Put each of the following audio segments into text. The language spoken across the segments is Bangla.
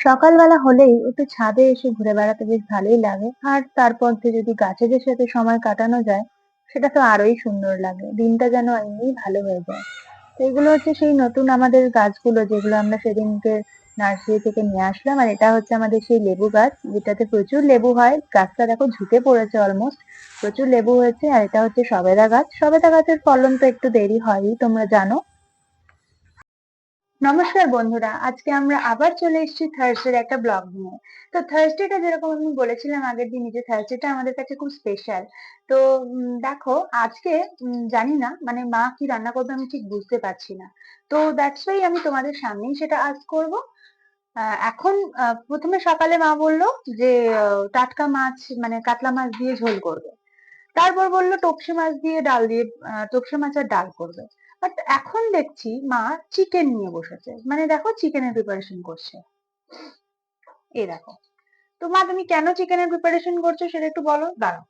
সকালবেলা হলেই একটু ছাদে এসে ঘুরে বেড়াতে বেশ ভালোই লাগে। আর তারপর থেকে যদি গাছেদের সাথে সময় কাটানো যায়, সেটা তো আরোই সুন্দর লাগে। দিনটা যেন এমনিই ভালো হয়ে যায়। তো এগুলো হচ্ছে সেই নতুন আমাদের গাছগুলো যেগুলো আমরা সেদিনকে নার্সারি থেকে নিয়ে আসলাম। আর এটা হচ্ছে আমাদের সেই লেবু গাছ যেটাতে প্রচুর লেবু হয়। গাছটা দেখো ঝুঁকে পড়েছে অলমোস্ট। প্রচুর লেবু হয়েছে। আর এটা হচ্ছে সবেদা গাছ। সবেদা গাছের ফলন তো একটু দেরি হয়ই, তোমরা জানো। নমস্কার বন্ধুরা, আজকে আমরা আবার চলে এসেছি থার্সডের একটা ব্লগ নিয়ে। তো থার্সডেটা যেরকম আমি বলেছিলাম আগের দিন, যে থার্সডেটা আমাদের কাছে খুব স্পেশাল। তো দেখো আজকে জানি না মানে মা কি রান্না করবে আমি ঠিক বুঝতে পারছি না। তো দ্যাটস ওয়াই আমি তোমাদের সামনেই সেটা আজ করব। এখন প্রথমে সকালে মা বললো যে টাটকা মাছ মানে কাতলা মাছ দিয়ে ঝোল করবে। তারপর বললো টপসে মাছ দিয়ে ডাল দিয়ে টপসে মাছ আর ডাল করবে। বাট এখন দেখছি মা চিকেন নিয়ে বসেছে, মানে দেখো চিকেনের প্রিপারেশন করছে। এই দেখো। তো মা তুমি কেন চিকেনের প্রিপারেশন করছো সেটা একটু বলো, দাঁড়াও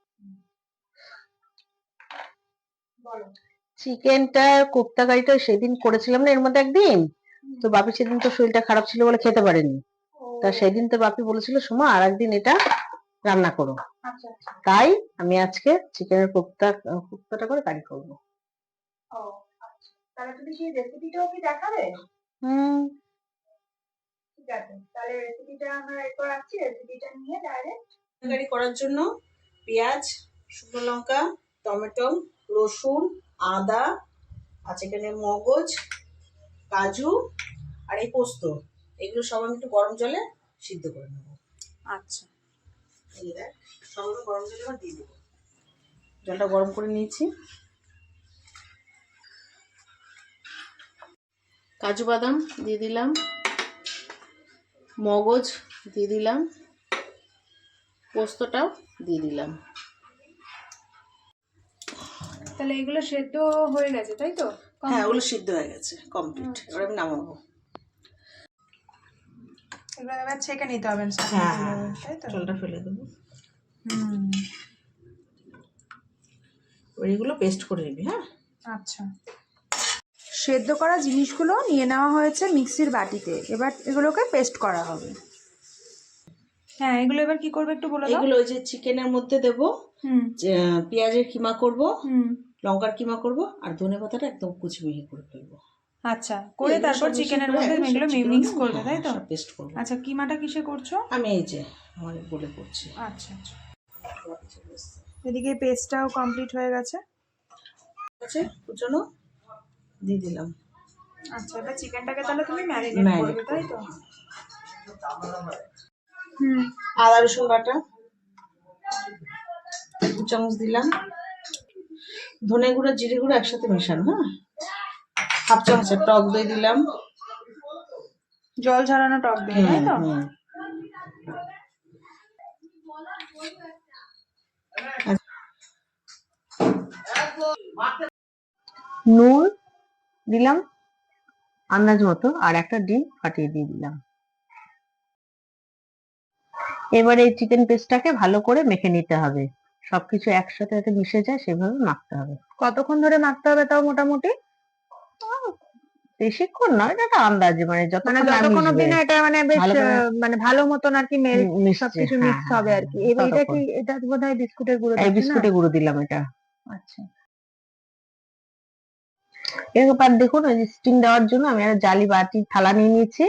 বলো। চিকেনটা কোপ্তা কারিটা সেদিন করেছিলাম না এর মধ্যে একদিন। তো বাপি সেদিন তো শরীরটা খারাপ ছিল বলে খেতে পারেনি। তা সেদিন তো বাপি বলেছিল সুমা আর একদিন এটা রান্না করো। আচ্ছা আচ্ছা। তাই আমি আজকে চিকেনের কোপ্তাটা করে কারি করবো। ও আচ্ছা, তাহলে তুমি সেই রেসিপিটাও কি দেখাবে? হুম। ঠিক আছে, তাহলে রেসিপিটা আমরা এরপর রাখছি, রেসিপিটা নিয়ে ডাইরেক্ট তরকারি করার জন্য পেঁয়াজ, শুকনো লঙ্কা, টমেটো, রসুন, আদা, আছে এখানে মগজ, কাজু আর এই পোস্ত, এগুলো সব আমি একটু গরম জলে সিদ্ধ করে নেবো। আচ্ছা। এই দেখ, সব আমি গরম জলে এবার দিয়ে দেবো। জলটা গরম করে নিয়েছি। কাজু বাদাম দিয়ে দিলাম, মগজ দিয়ে দিলাম, পোস্তটাও দিয়ে দিলাম। তাহলে এগুলো সেদ্ধ হয়ে গেছে তাই তো? হ্যাঁ, ওগুলো সিদ্ধ হয়ে গেছে, কমপ্লিট। এবার আমি নামাবো। এবার আবার ছেঁকে নিতে হবে হ্যাঁ হ্যাঁ, তাই তো? জলটা ফেলে দেবো। হুম। এগুলো পেস্ট করে নিবি। হ্যাঁ আচ্ছা। সেদ্ধ করা জিনিসগুলো নিয়ে নেওয়া হয়েছে মিক্সির বাটিতে, এবার এগুলোকে পেস্ট করা হবে। হ্যাঁ, এগুলো এবার কি করবে একটু বলে দাও। এগুলো ওই যে চিকেনের মধ্যে দেবো। হুম পেঁয়াজের কিমা করব, হুম। লঙ্কার কিমা করব, আর ধনে পাতাটা একদম কুচি মিহি করে ফেলবো। আচ্ছা, করে এগুলো তারপর সব মিশিয়ে চিকেনের করে মধ্যে একদম সব এগুলো চিকেন মিক্স করবে তাই তো? সব পেস্ট করবো। আচ্ছা, কিমাটা কিসে করছো? আমি এই যে আমার বলে করছি। আচ্ছা আচ্ছা। এদিকে পেস্টটাও কমপ্লিট হয়ে গেছে। আছে কুচনো দিয়ে দিলাম। আচ্ছা, এবার চিকেনটাকে তাহলে তুমি ম্যারিনেট করবে তাই তো? হুম। আদা রসুন বাটা 2 চামচ দিলাম। ধনে গুঁড়ো জিরে গুঁড়ো একসাথে মেশানো। হ্যাঁ, হাফ চামচ টক দই দিলাম। জল ঝরানো টক দই তাই তো? নুন দিলাম আন্দাজ মতো, আর একটা ডিম ফাটিয়ে দিয়ে দিলাম। এবার এই চিকেন পেস্টটাকে ভালো করে মেখে নিতে হবে। সবকিছু একসাথে যাতে মিশে যায় সেভাবে মাখতে হবে। কতক্ষণ ধরে মাখতে হবে তাও মোটামুটি? বেশিক্ষণ নয়, এটা একটা আন্দাজে, মানে যতক্ষণ অব্দি না এটা মানে বেশ মানে ভালো মতন আর কি সবকিছু মিক্স হবে আর কি। এবার এটা কি, এটা বোধহয় বিস্কুটের গুঁড়ো দিচ্ছি না? বিস্কুটের গুঁড়ো দিলাম এটা। আচ্ছা। এবার দেখুন ওই স্টিম দেওয়ার জন্য আমি একটা জালি বাটি থালা নিয়ে নিয়েছি।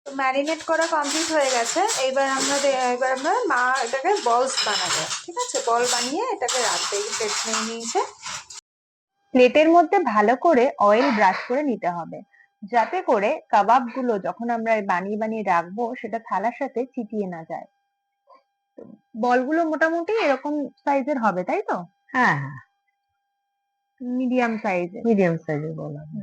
ম্যারিনেট করা কমপ্লিট হয়ে গেছে। এবার আমরা মা এটাকে বলস বানাবে, ঠিক আছে? বল বানিয়ে এটাকে রাখবে। এই প্লেট নিয়ে নিয়েছে। প্লেটের মধ্যে ভালো করে অয়েল ব্রাশ করে নিতে হবে, যাতে করে কাবাব গুলো যখন আমরা বানিয়ে বানিয়ে রাখবো সেটা থালার সাথে চিটিয়ে না যায়। বলগুলো মোটামুটি এরকম সাইজের হবে তাই তো? হ্যাঁ হ্যাঁ, মিডিয়াম সাইজের বল হবে।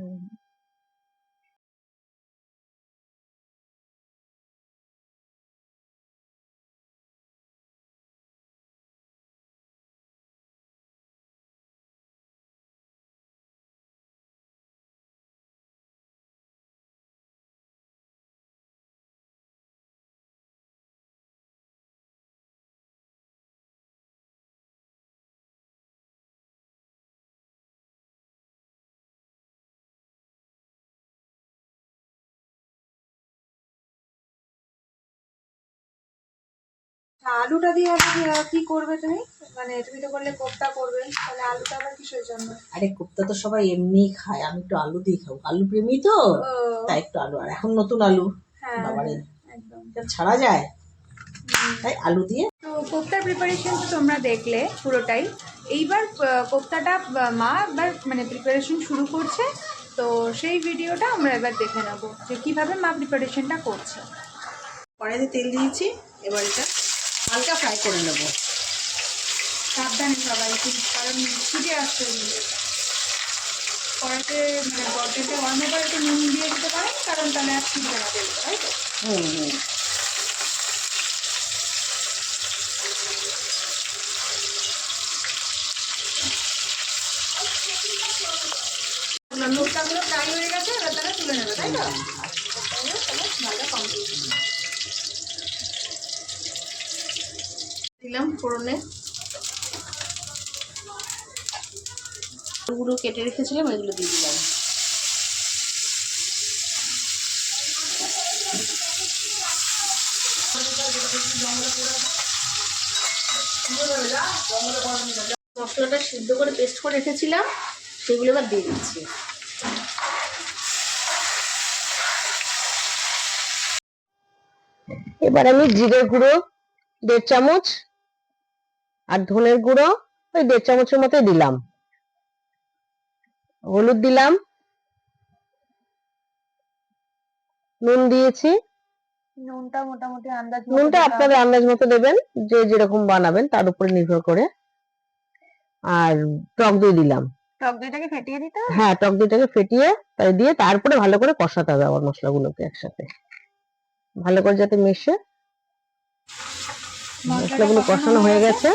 আলুটা দিয়ে আবার কি করবে তুমি? মানে তুমি তো বললে কোপ্তা করবে, তাহলে আলুটা আবার কিসের জন্য? আরে কোপ্তা তো সবাই এমনি খায়, আমি একটু আলু দিয়ে খাবো, আলু প্রেমী তো, ও তাই একটু আলু। আর এখন নতুন আলু, হ্যাঁ বাবারে একদম। এটা ছাড়া যায়, তাই আলু দিয়ে। তো কোপ্তার প্রিপারেশন তো তোমরা দেখলে পুরোটাই। এইবার কোপ্তাটা মা এবার মানে প্রিপারেশন শুরু করছে, তো সেই ভিডিওটা আমরা এবার দেখে নেব যে কিভাবে মা প্রিপারেশনটা করছে। কড়াইতে তেল দিয়েছি, এবার এটা হালকা ফ্রাই করে নেব। সাবধানে সবাই, কারণ ছিটে আসছে কড়াইতে, মানে গর্জেতে গরম এবার একটু নুন দিয়ে দিতে পারেন, কারণ তাহলে আর ছিটবে না তেলটা, তাই তো? হুম। কোপ্তাগুলো ফ্রাই হয়ে গেছে, এবার তাহলে তুলে নেবে, তাই তো? ভালো কমপ্লিট। দিলাম ফোড়নে, আলুগুলো কেটে রেখেছিলাম এগুলো দিয়ে দিলাম। মশলাটা সিদ্ধ করে পেস্ট করে রেখেছিলাম, সেগুলো এবার দিয়ে দিচ্ছি। এবার আমি জিরে গুঁড়ো 1.5 চামচ আর ধনের গুঁড়ো ওই 1.5 চামচের মতো দিলাম। হলুদ দিলাম, নুন দিয়েছি। নুনটা মোটামুটি আন্দাজ মতো নুনটা দিতে হবে। আপনাদের আন্দাজ মতো দেবেন, যে যেরকম বানাবেন তার উপরে নির্ভর করে। আর টক দই দিলাম। টক দইটাকে ফেটিয়ে দিতে হবে? হ্যাঁ, টক দইটাকে ফেটিয়ে তাই দিয়ে তারপরে ভালো করে কষাতে হবে আবার মশলাগুলোকে একসাথে, ভালো করে যাতে মিশে। মশলাগুলো কষানো হয়ে গেছে,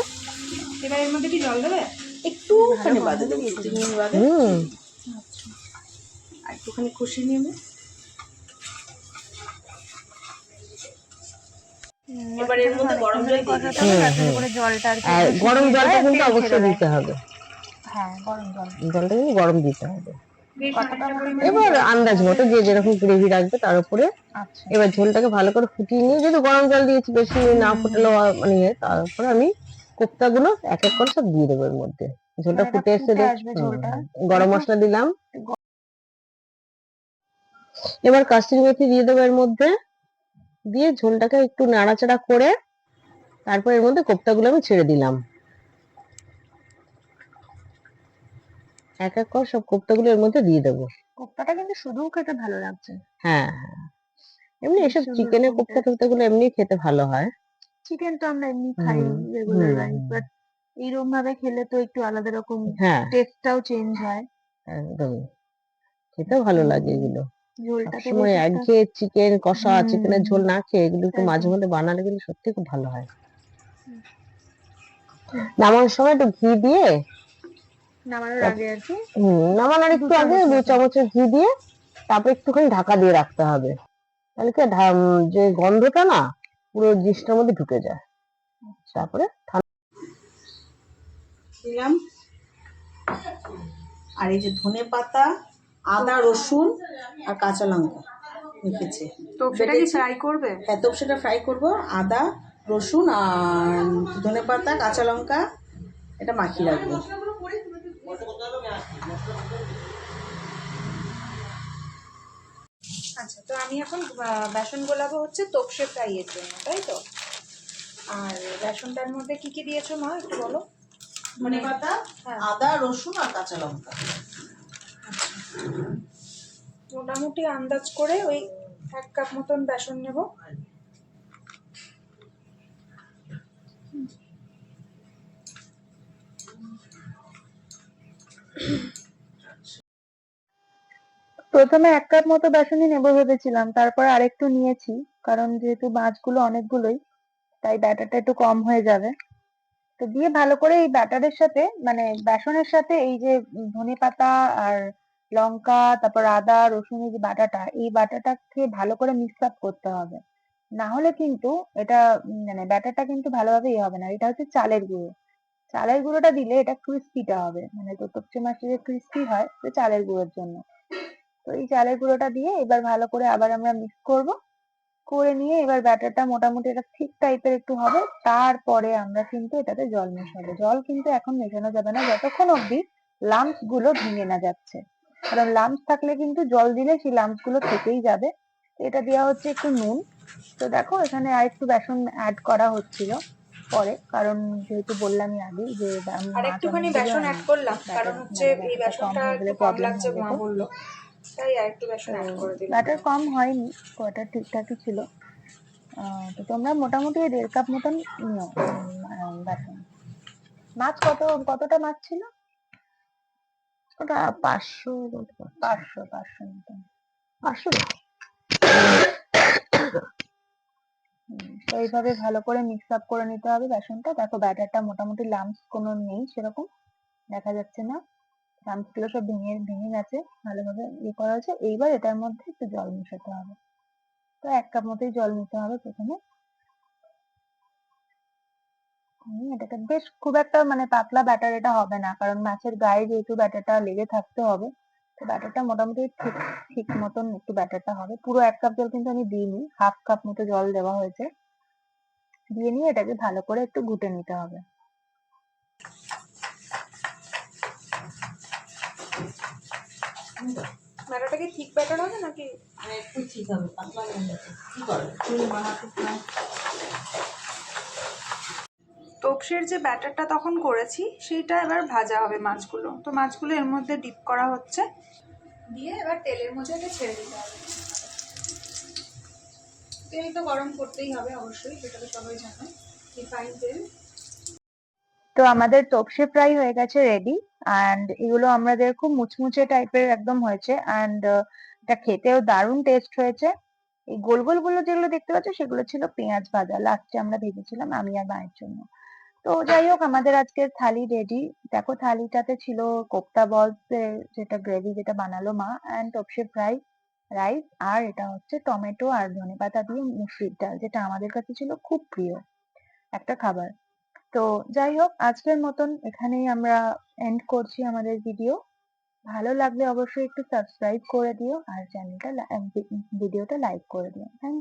এবার এর মধ্যে কি জল দেবে? একটুখানি বাদে দেবো, 2-3 মিনিট বাদে। আর একটুখানি কষিয়ে নিয়ে আমি এবার এর মধ্যে গরম জল দিয়ে দিলাম। জলটা আর গরম জলটা কিন্তু অবশ্যই দিতে হবে। হ্যাঁ, গরম জল। জলটা কিন্তু গরম দিতে হবে। কতটা পরিমাণে এবার জল আন্দাজ দিতে মতো হবে? যে যেরকম গ্রেভি রাখবে তার উপরে। আচ্ছা। এবার ঝোলটাকে ভালো করে ফুটিয়ে নিয়ে, যেহেতু গরম জল দিয়েছি, বেশি না ফুটালেও মানে তারপরে আমি কোপ্তাগুলো এক এক করে সব দিয়ে দেবো এর মধ্যে। ঝোলটা মানে এটা ফুটে এসে ফুটে আসবে ঝোলটা। গরম মশলা দিলাম, এবার কাস্তুরি মেথি দিয়ে দেবো এর মধ্যে, দিয়ে ঝোলটাকে একটু নাড়াচাড়া করে তারপর এর মধ্যে কোপ্তাগুলো আমি ছেড়ে দিলাম। এক এক করে সব কোপ্তাগুলো এর মধ্যে দিয়ে দেবো। কোপ্তাটা কিন্তু শুধুও খেতে ভালো লাগছে। হ্যাঁ, এমনি এসব চিকেনের কোপ্তা টোপ্তাগুলো এমনি খেতে ভালো হয়। চিকেন তো আমরা এমনি খাই রেগুলার রাইস, বাট এইরকম ভাবে খেলে তো একটু আলাদা রকম টেস্টটাও চেঞ্জ হয়। একদম খেতেও ভালো লাগে এগুলো। ঝোলটাতে বেশ সবসময় একটা একঘেয়ে চিকেন কষা, চিকেনের ঝোল না খেয়ে এগুলো একটু মাঝে মধ্যে বানালে কিন্তু সত্যি খুব ভালো হয়। নামানোর সময় একটু ঘি দিয়ে, নামানোর আগে আর কি, নামানোর একটু আগে 2 চামচের ঘি দিয়ে তারপর একটুখানি ঢাকা দিয়ে রাখতে হবে, তাহলে কি যে গন্ধটা না পুরো জিনিসটার মধ্যে ঢুকে যায়। তারপরে দিলাম, আর এই যে ধনে পাতা, আদা, রসুন আর কাঁচা লঙ্কা রেখেছি। তো সেটা কি ফ্রাই করবে? হ্যাঁ, তো সেটা ফ্রাই করব। আদা, রসুন আর ধনে পাতা, কাঁচা লঙ্কা এটা মাখিয়ে রাখবো। আচ্ছা, তো আমি এখন বেসন গোলাবো হচ্ছে তোপসে ফ্রাইয়ের জন্য, তাই তো? আর বেসনটার মধ্যে কি কি দিয়েছো মা, একটু বলো। ধনে পাতা, আদা, রসুন আর কাঁচা লঙ্কা। মোটামুটি আন্দাজ করে ওই 1 কাপ মতন বেসন নেব। প্রথমে 1 কাপ মতো বেসনই নেবো ভেবেছিলাম, তারপরে আরেকটু নিয়েছি, কারণ যেহেতু মাছগুলো অনেকগুলোই, তাই ব্যাটারটা একটু কম হয়ে যাবে। তো দিয়ে ভালো করে এই ব্যাটারের সাথে, মানে বেসনের সাথে এই যে ধনে পাতা আর লঙ্কা, তারপর আদা রসুনের যে বাটাটা, এই বাটাটাকে ভালো করে মিক্স আপ করতে হবে। না হলে কিন্তু এটা মানে ব্যাটারটা কিন্তু ভালোভাবে ইয়ে হবে না। এটা হচ্ছে চালের গুঁড়ো। চালের গুঁড়োটা দিলে এটা ক্রিস্পিটা হবে, মানে তোতপচে মাছটা যে ক্রিস্পি হয় তো চালের গুঁড়োর জন্য। তো এই চালের গুঁড়োটা দিয়ে এবার ভালো করে আবার আমরা মিক্স করব। করে নিয়ে এবার ব্যাটারটা মোটামুটি একটা থিক টাইপের একটু হবে, তারপরে আমরা কিন্তু এটাতে জল মেশাবো। জল কিন্তু এখন মেশানো যাবে না যতক্ষণ অব্দি লাম্পস গুলো ভেঙে না যাচ্ছে, কারণ লাম্পস থাকলে কিন্তু জল দিলে সেই লাম্পস গুলো থেকেই যাবে। এটা দেওয়া হচ্ছে একটু নুন। তো দেখো এখানে আর একটু বেসন অ্যাড করা হচ্ছিল পরে, কারণ যেহেতু বললামই আগেই যে আর মাছ একটুখানি অনেকগুলো বেসন অ্যাড আনি, করলাম, কারণ ব্যাটার হচ্ছে মানে এই ব্যাটারটা কম বেসনটা হয়ে একটু গেলে কম প্রবলেম লাগছে হয়ে মা যেত। বললো, তাই আর একটু বেসন তো অ্যাড করে দিলাম। ব্যাটার কম হয়নি, ব্যাটার ঠিকঠাকই ছিল। তো তোমরা মোটামুটি 1.5 কাপ মতন নিও বেসন। মাছ কতটা মাছ ছিল? ওটা 500 500 মতন, 500। তো এইভাবে ভালো করে মিক্স আপ করে নিতে হবে বেসনটা। দেখো ব্যাটারটা মোটামুটি লাম্পস কোনো নেই, সেরকম দেখা যাচ্ছে না, লাম্পস গুলো সব ভেঙে ভেঙে গেছে, ভালোভাবে ইয়ে করা হয়েছে। এইবার এটার মধ্যে একটু জল মেশাতে হবে। তো 1 কাপ মতোই জল নিতে হবে প্রথমে। এটাকে বেশ খুব একটা মানে পাতলা ব্যাটার এটা হবে না, কারণ মাছের গায়ে যেহেতু ব্যাটারটা লেগে থাকতে হবে। তো ব্যাটারটা মোটামুটি ঠিক ঠিক মতন একটু ব্যাটারটা হবে। পুরো 1 কাপ জল কিন্তু আমি দিইনি, হাফ কাপ মতো জল দেওয়া হয়েছে। দিয়ে নিয়ে এটাকে ভালো করে একটু ঘুটে নিতে হবে। ব্যাটারটা কি ঠিক ব্যাটার হবে নাকি? একটু ঠিক হবে, পাতলা হয়ে যাবে। কি করে চুল বানাতে প্রায় তোপসের যে ব্যাটারটা তখন করেছি সেইটা এবার ভাজা হবে মাছগুলো। তো মাছগুলো এর মধ্যে ডিপ করা হচ্ছে, দিয়ে এবার তেলের মধ্যে একে ছেড়ে দিতে হবে। তেল তো গরম করতেই হবে অবশ্যই, সেটা তো সবাই জানে, রিফাইন তেল। তো আমাদের তোপসে ফ্রাই হয়ে গেছে রেডি, অ্যান্ড এগুলো আমাদের খুব মুচমুচে টাইপের একদম হয়েছে, অ্যান্ড এটা খেতেও দারুণ টেস্ট হয়েছে। এই গোল গোল গুলো যেগুলো দেখতে পাচ্ছ সেগুলো ছিল পেঁয়াজ ভাজা, লাস্টে আমরা ভেজেছিলাম আমি আর মায়ের জন্য। তো যাই হোক আমাদের আজকের থালি রেডি। দেখো থালিটাতে ছিল কোপ্তা বলস যেটা গ্রেভি যেটা বানালো মা, অ্যান্ড তোপসে ফ্রাই, রাইস, আর এটা হচ্ছে টমেটো আর ধনেপাতা দিয়ে মুসুরির ডাল, যেটা আমাদের কাছে ছিল খুব প্রিয় একটা খাবার। তো যাই হোক আজকের মতন এখানেই আমরা এন্ড করছি আমাদের ভিডিও। ভালো লাগলে অবশ্যই একটু সাবস্ক্রাইব করে দিও আর চ্যানেলটা ভিডিওটা লাইক করে দিও। থ্যাংক